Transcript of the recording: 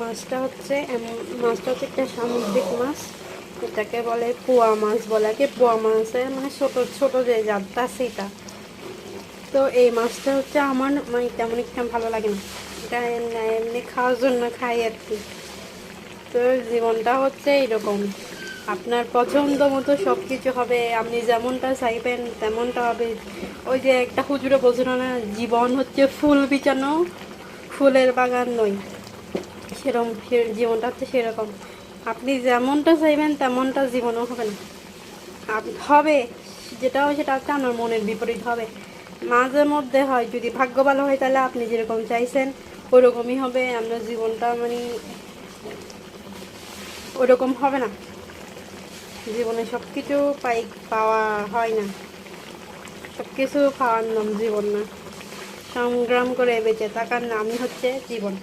মাছটা হচ্ছে একটা সামুদ্রিক মাছ। এটাকে বলে পোয়া মাছ বলে, কি পোয়া মাছের মানে ছোট ছোট যে জাতটা সেটা। তো এই মাছটা হচ্ছে আমার মানে তেমন একটা ভালো লাগে না, এটা এমনি খাওয়ার জন্য খাই আর কি। তো জীবনটা হচ্ছে এইরকম, আপনার পছন্দ মতো সব কিছু হবে, আপনি যেমনটা চাইবেন তেমনটা হবে। ওই যে একটা হুজুরে বলছিল না, জীবন হচ্ছে ফুল বিছানো, ফুলের বাগান নয়। সেরকম জীবনটা হচ্ছে সেরকম, আপনি যেমনটা চাইবেন তেমনটা জীবনও হবে না। হবে যেটা হয় সেটা হচ্ছে আপনার মনের বিপরীত হবে। মাঝে মধ্যে হয়, যদি ভাগ্য ভালো হয় তাহলে আপনি যেরকম চাইছেন ওরকমই হবে। আপনার জীবনটা মানে ওরকম হবে না। জীবনে সব কিছু পাওয়া হয় না, সব কিছু পাওয়ার নাম জীবন না। সংগ্রাম করে বেঁচে থাকার নামই হচ্ছে জীবন।